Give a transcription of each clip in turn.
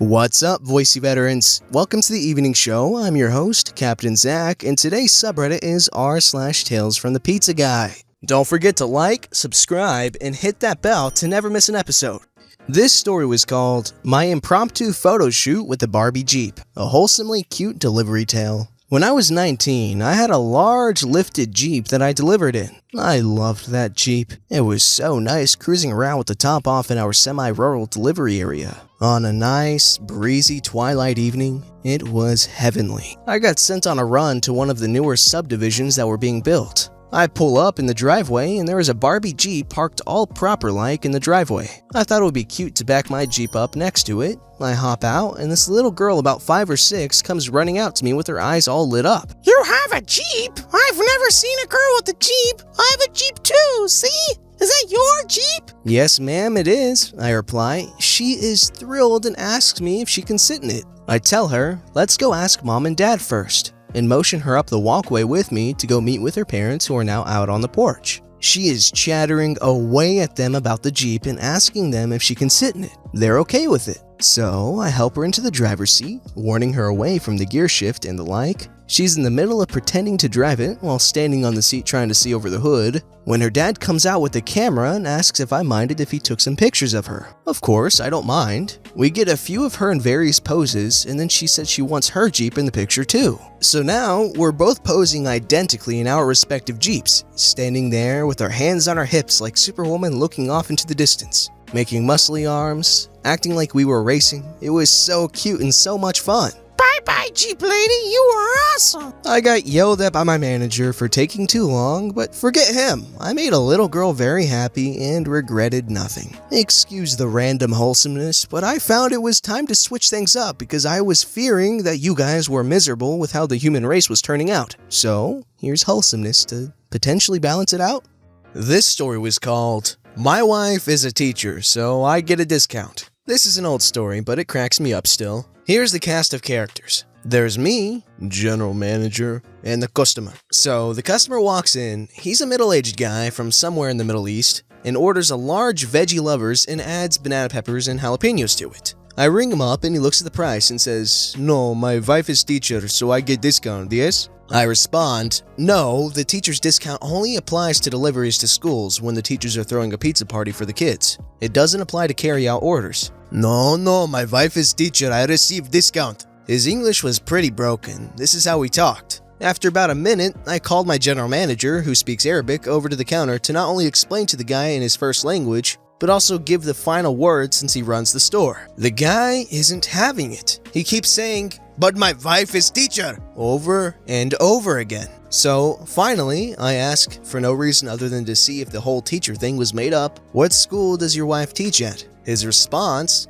What's up, Voicey veterans? Welcome to the evening show. I'm your host, Captain Zach, and today's subreddit is r/TalesFromThePizzaGuy. Don't forget to like, subscribe, and hit that bell to never miss an episode. This story was called My Impromptu Photo Shoot with the Barbie Jeep, a wholesomely cute delivery tale. When I was 19, I had a large lifted Jeep that I delivered in. I loved that Jeep. It was so nice cruising around with the top off in our semi-rural delivery area. On a nice, breezy twilight evening, it was heavenly. I got sent on a run to one of the newer subdivisions that were being built. I pull up in the driveway and there is a Barbie Jeep parked all proper-like in the driveway. I thought it would be cute to back my Jeep up next to it. I hop out and this little girl about 5 or 6 comes running out to me with her eyes all lit up. You have a Jeep? I've never seen a girl with a Jeep. I have a Jeep too, see? Is that your Jeep? Yes, ma'am, it is, I reply. She is thrilled and asks me if she can sit in it. I tell her, let's go ask mom and dad first, and motion her up the walkway with me to go meet with her parents who are now out on the porch. She is chattering away at them about the Jeep and asking them if she can sit in it. They're okay with it. So I help her into the driver's seat, warning her away from the gear shift and the like. She's in the middle of pretending to drive it while standing on the seat trying to see over the hood, when her dad comes out with the camera and asks if I minded if he took some pictures of her. Of course, I don't mind. We get a few of her in various poses, and then she said she wants her Jeep in the picture too. So now, we're both posing identically in our respective Jeeps, standing there with our hands on our hips like Superwoman looking off into the distance, making muscly arms, acting like we were racing. It was so cute and so much fun. Bye-bye, Jeep lady. You are awesome. I got yelled at by my manager for taking too long, but forget him. I made a little girl very happy and regretted nothing. Excuse the random wholesomeness, but I found it was time to switch things up because I was fearing that you guys were miserable with how the human race was turning out. So, here's wholesomeness to potentially balance it out. This story was called My Wife is a Teacher, so I get a discount. This is an old story, but it cracks me up still. Here's the cast of characters. There's me, general manager, and the customer. So the customer walks in, he's a middle-aged guy from somewhere in the Middle East, and orders a large veggie lovers and adds banana peppers and jalapenos to it. I ring him up and he looks at the price and says, "No, my wife is teacher, so I get discount, yes?" I respond, "No, the teacher's discount only applies to deliveries to schools when the teachers are throwing a pizza party for the kids. It doesn't apply to carry-out orders." No, my wife is teacher, I receive discount." His English was pretty broken. This is how we talked. After about a minute, I called my general manager, who speaks Arabic, over to the counter to not only explain to the guy in his first language, but also give the final word since he runs the store. The guy isn't having it. He keeps saying, "But my wife is teacher," over and over again. So finally, I ask, for no reason other than to see if the whole teacher thing was made up, "What school does your wife teach at?" His response,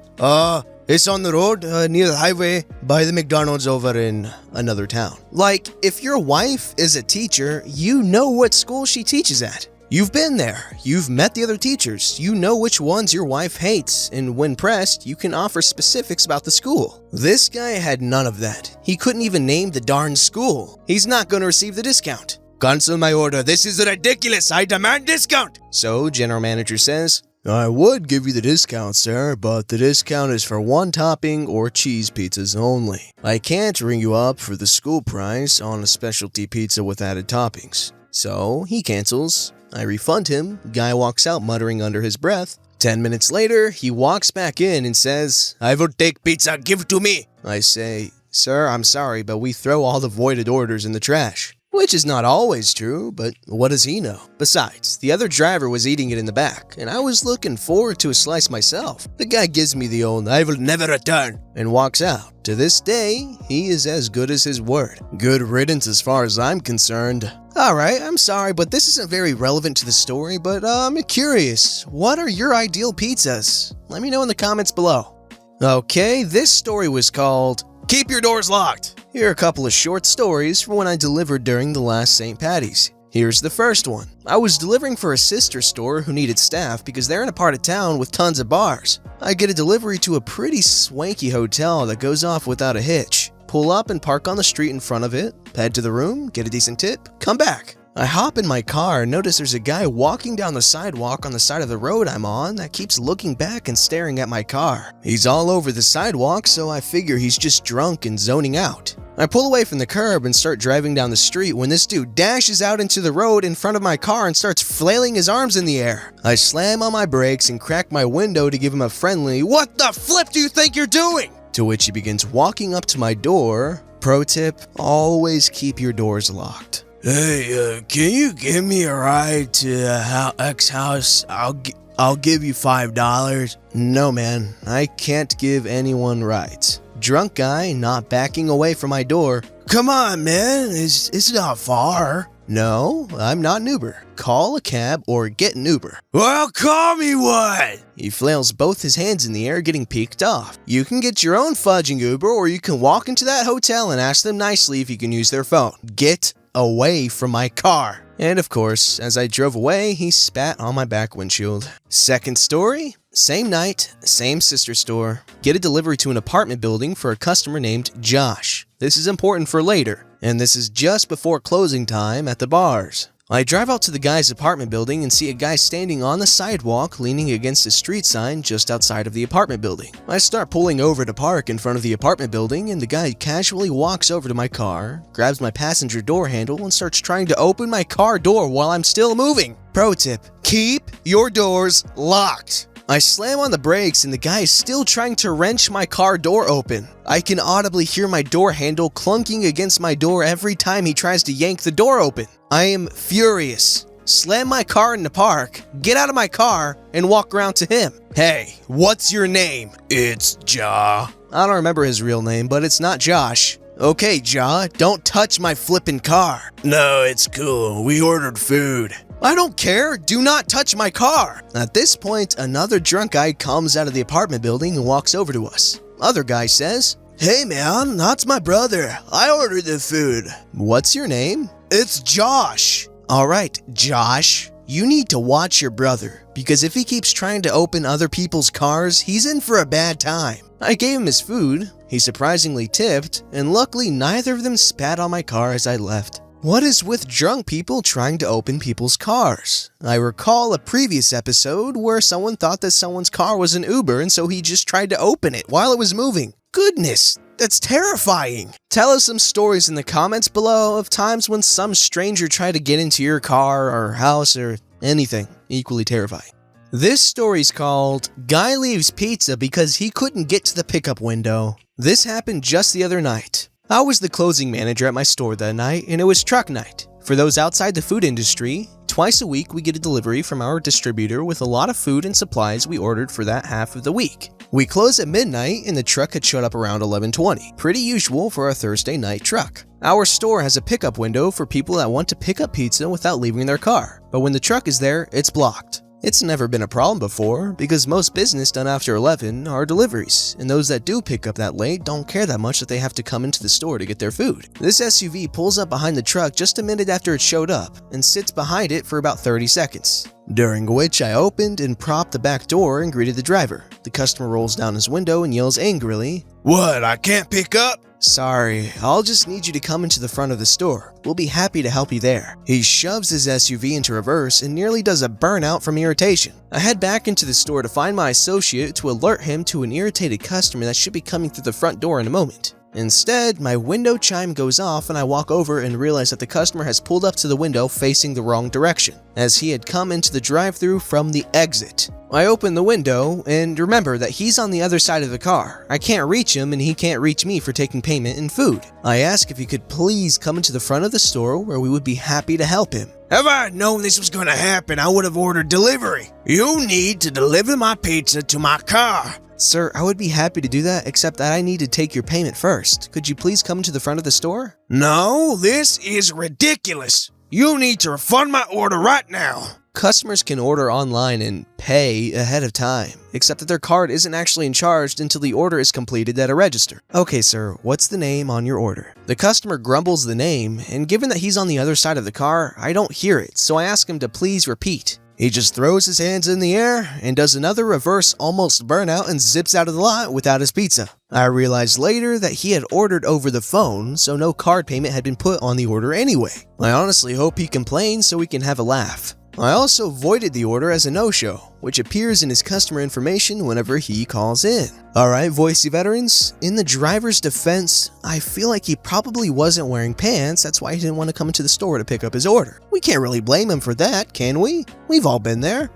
it's on the road near the highway by the McDonald's over in another town." Like, if your wife is a teacher, you know what school she teaches at. You've been there, you've met the other teachers, you know which ones your wife hates, and when pressed, you can offer specifics about the school. This guy had none of that. He couldn't even name the darn school. He's not going to receive the discount. "Cancel my order, this is ridiculous, I demand discount." So, general manager says, "I would give you the discount, sir, but the discount is for one topping or cheese pizzas only. I can't ring you up for the school price on a specialty pizza with added toppings." So, he cancels. I refund him. Guy walks out muttering under his breath. 10 minutes later, he walks back in and says, "I will take pizza, give it to me." I say, "Sir, I'm sorry, but we throw all the voided orders in the trash." Which is not always true, but what does he know? Besides, the other driver was eating it in the back, and I was looking forward to a slice myself. The guy gives me the old "I will never return" and walks out. To this day, he is as good as his word. Good riddance as far as I'm concerned. Alright, I'm sorry, but this isn't very relevant to the story, but I'm curious. What are your ideal pizzas? Let me know in the comments below. Okay, this story was called Keep Your Doors Locked. Here are a couple of short stories from when I delivered during the last St. Patty's. Here's the first one. I was delivering for a sister store who needed staff because they're in a part of town with tons of bars. I get a delivery to a pretty swanky hotel that goes off without a hitch. Pull up and park on the street in front of it, head to the room, get a decent tip, come back. I hop in my car and notice there's a guy walking down the sidewalk on the side of the road I'm on that keeps looking back and staring at my car. He's all over the sidewalk, so I figure he's just drunk and zoning out. I pull away from the curb and start driving down the street when this dude dashes out into the road in front of my car and starts flailing his arms in the air. I slam on my brakes and crack my window to give him a friendly, "What the flip do you think you're doing?" To which he begins walking up to my door. Pro tip, always keep your doors locked. "Hey, can you give me a ride to X house? I'll give you $5. No, man, I can't give anyone rides. Drunk guy not backing away from my door. "Come on, man, it's not far." "No, I'm not an Uber. Call a cab or get an Uber." "Well, call me one." He flails both his hands in the air, getting peeked off. "You can get your own fudging Uber, or you can walk into that hotel and ask them nicely if you can use their phone. Get away from my car." And of course, as I drove away, he spat on my back windshield. Second story, same night, same sister store. Get a delivery to an apartment building for a customer named Josh. This is important for later, and this is just before closing time at the bars. I drive out to the guy's apartment building and see a guy standing on the sidewalk leaning against a street sign just outside of the apartment building. I start pulling over to park in front of the apartment building, and the guy casually walks over to my car, grabs my passenger door handle, and starts trying to open my car door while I'm still moving. Pro tip, keep your doors locked. I slam on the brakes and the guy is still trying to wrench my car door open. I can audibly hear my door handle clunking against my door every time he tries to yank the door open. I am furious. Slam my car into park, get out of my car, and walk around to him. "Hey, what's your name?" "It's Ja." I don't remember his real name, but it's not Josh. "Okay, Ja, don't touch my flippin' car." "No, it's cool. We ordered food." "I don't care. Do not touch my car." At this point, another drunk guy comes out of the apartment building and walks over to us. Other guy says, "Hey man, that's my brother. I ordered the food." "What's your name?" "It's Josh." "Alright, Josh, you need to watch your brother, because if he keeps trying to open other people's cars, he's in for a bad time." I gave him his food, he surprisingly tipped, and luckily neither of them spat on my car as I left. What is with drunk people trying to open people's cars? I recall a previous episode where someone thought that someone's car was an Uber and so he just tried to open it while it was moving. Goodness, that's terrifying. Tell us some stories in the comments below of times when some stranger tried to get into your car or house or anything equally terrifying. This story's called "Guy Leaves Pizza Because He Couldn't Get to the Pickup Window." This happened just the other night. I was the closing manager at my store that night, and it was truck night. For those outside the food industry, twice a week we get a delivery from our distributor with a lot of food and supplies we ordered for that half of the week. We close at midnight and the truck had showed up around 11:20. Pretty usual for a Thursday night truck. Our store has a pickup window for people that want to pick up pizza without leaving their car, but when the truck is there, it's blocked. It's never been a problem before, because most business done after 11 are deliveries, and those that do pick up that late don't care that much that they have to come into the store to get their food. This SUV pulls up behind the truck just a minute after it showed up, and sits behind it for about 30 seconds. During which I opened and propped the back door and greeted the driver. The customer rolls down his window and yells angrily, "What, I can't pick up?" "Sorry, I'll just need you to come into the front of the store. We'll be happy to help you there." He shoves his SUV into reverse and nearly does a burnout from irritation. I head back into the store to find my associate to alert him to an irritated customer that should be coming through the front door in a moment. Instead, my window chime goes off and I walk over and realize that the customer has pulled up to the window facing the wrong direction, as he had come into the drive-thru from the exit. I open the window and remember that he's on the other side of the car. I can't reach him and he can't reach me for taking payment and food. I ask if he could please come into the front of the store where we would be happy to help him. "If I had known this was going to happen, I would have ordered delivery. You need to deliver my pizza to my car." "Sir, I would be happy to do that, except that I need to take your payment first. Could you please come to the front of the store?" "No, this is ridiculous. You need to refund my order right now." Customers can order online and pay ahead of time, except that their card isn't actually charged until the order is completed at a register. "Okay, sir, what's the name on your order?" The customer grumbles the name, and given that he's on the other side of the car, I don't hear it, so I ask him to please repeat. He just throws his hands in the air and does another reverse almost burnout and zips out of the lot without his pizza. I realized later that he had ordered over the phone, so no card payment had been put on the order anyway. I honestly hope he complains so we can have a laugh. I also voided the order as a no-show, which appears in his customer information whenever he calls in. Alright, Voicey veterans, in the driver's defense, I feel like he probably wasn't wearing pants, that's why he didn't want to come into the store to pick up his order. We can't really blame him for that, can we? We've all been there.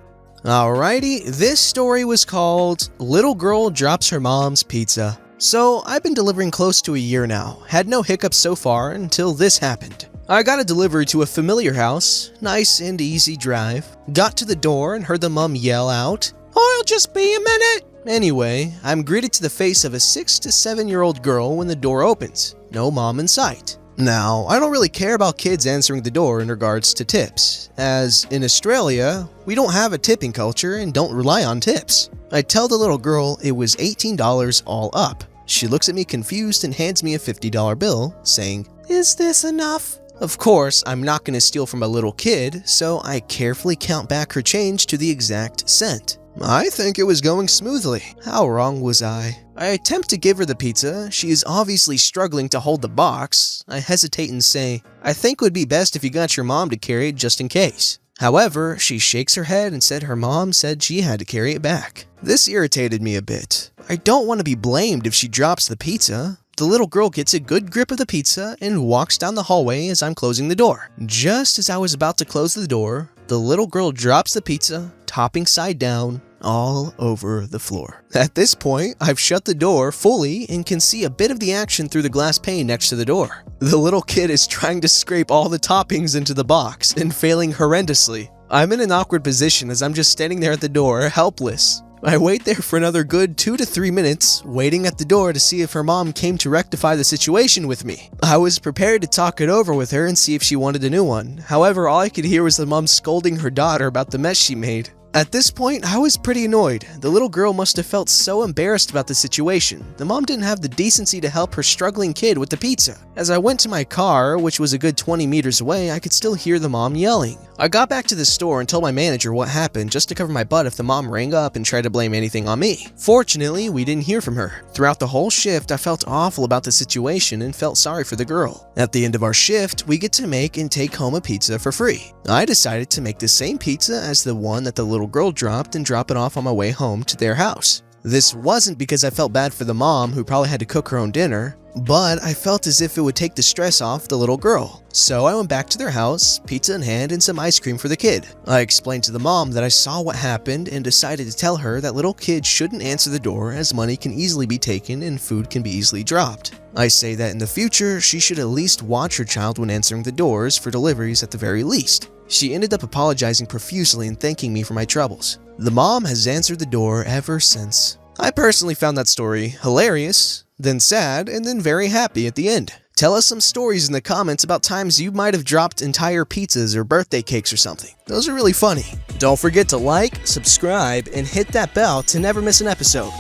Alrighty, this story was called Little Girl Drops Her Mom's Pizza. So, I've been delivering close to a year now, had no hiccups so far until this happened. I got a delivery to a familiar house, nice and easy drive. Got to the door and heard the mom yell out, "I'll just be a minute." Anyway, I'm greeted to the face of a 6 to 7-year-old girl when the door opens. No mom in sight. Now, I don't really care about kids answering the door in regards to tips, as in Australia, we don't have a tipping culture and don't rely on tips. I tell the little girl it was $18 all up. She looks at me confused and hands me a $50 bill, saying, "Is this enough?" Of course, I'm not going to steal from a little kid, so I carefully count back her change to the exact cent. I think it was going smoothly. How wrong was I? I attempt to give her the pizza. She is obviously struggling to hold the box. I hesitate and say, "I think it would be best if you got your mom to carry it just in case." However, she shakes her head and said her mom said she had to carry it back. This irritated me a bit. I don't want to be blamed if she drops the pizza. The little girl gets a good grip of the pizza and walks down the hallway as I'm closing the door. Just as I was about to close the door, the little girl drops the pizza, topping side down, all over the floor. At this point, I've shut the door fully and can see a bit of the action through the glass pane next to the door. The little kid is trying to scrape all the toppings into the box and failing horrendously. I'm in an awkward position as I'm just standing there at the door, helpless. I wait there for another good 2 to 3 minutes, waiting at the door to see if her mom came to rectify the situation with me. I was prepared to talk it over with her and see if she wanted a new one. However, all I could hear was the mom scolding her daughter about the mess she made. At this point, I was pretty annoyed. The little girl must have felt so embarrassed about the situation. The mom didn't have the decency to help her struggling kid with the pizza. As I went to my car, which was a good 20 meters away, I could still hear the mom yelling. I got back to the store and told my manager what happened just to cover my butt if the mom rang up and tried to blame anything on me. Fortunately, we didn't hear from her. Throughout the whole shift, I felt awful about the situation and felt sorry for the girl. At the end of our shift, we get to make and take home a pizza for free. I decided to make the same pizza as the one that the little girl dropped and drop it off on my way home to their house. This wasn't because I felt bad for the mom who probably had to cook her own dinner, but I felt as if it would take the stress off the little girl. So I went back to their house, pizza in hand and some ice cream for the kid. I explained to the mom that I saw what happened and decided to tell her that little kids shouldn't answer the door as money can easily be taken and food can be easily dropped. I say that in the future, she should at least watch her child when answering the doors for deliveries at the very least. She ended up apologizing profusely and thanking me for my troubles. The mom has answered the door ever since. I personally found that story hilarious, then sad, and then very happy at the end. Tell us some stories in the comments about times you might have dropped entire pizzas or birthday cakes or something. Those are really funny. Don't forget to like, subscribe, and hit that bell to never miss an episode.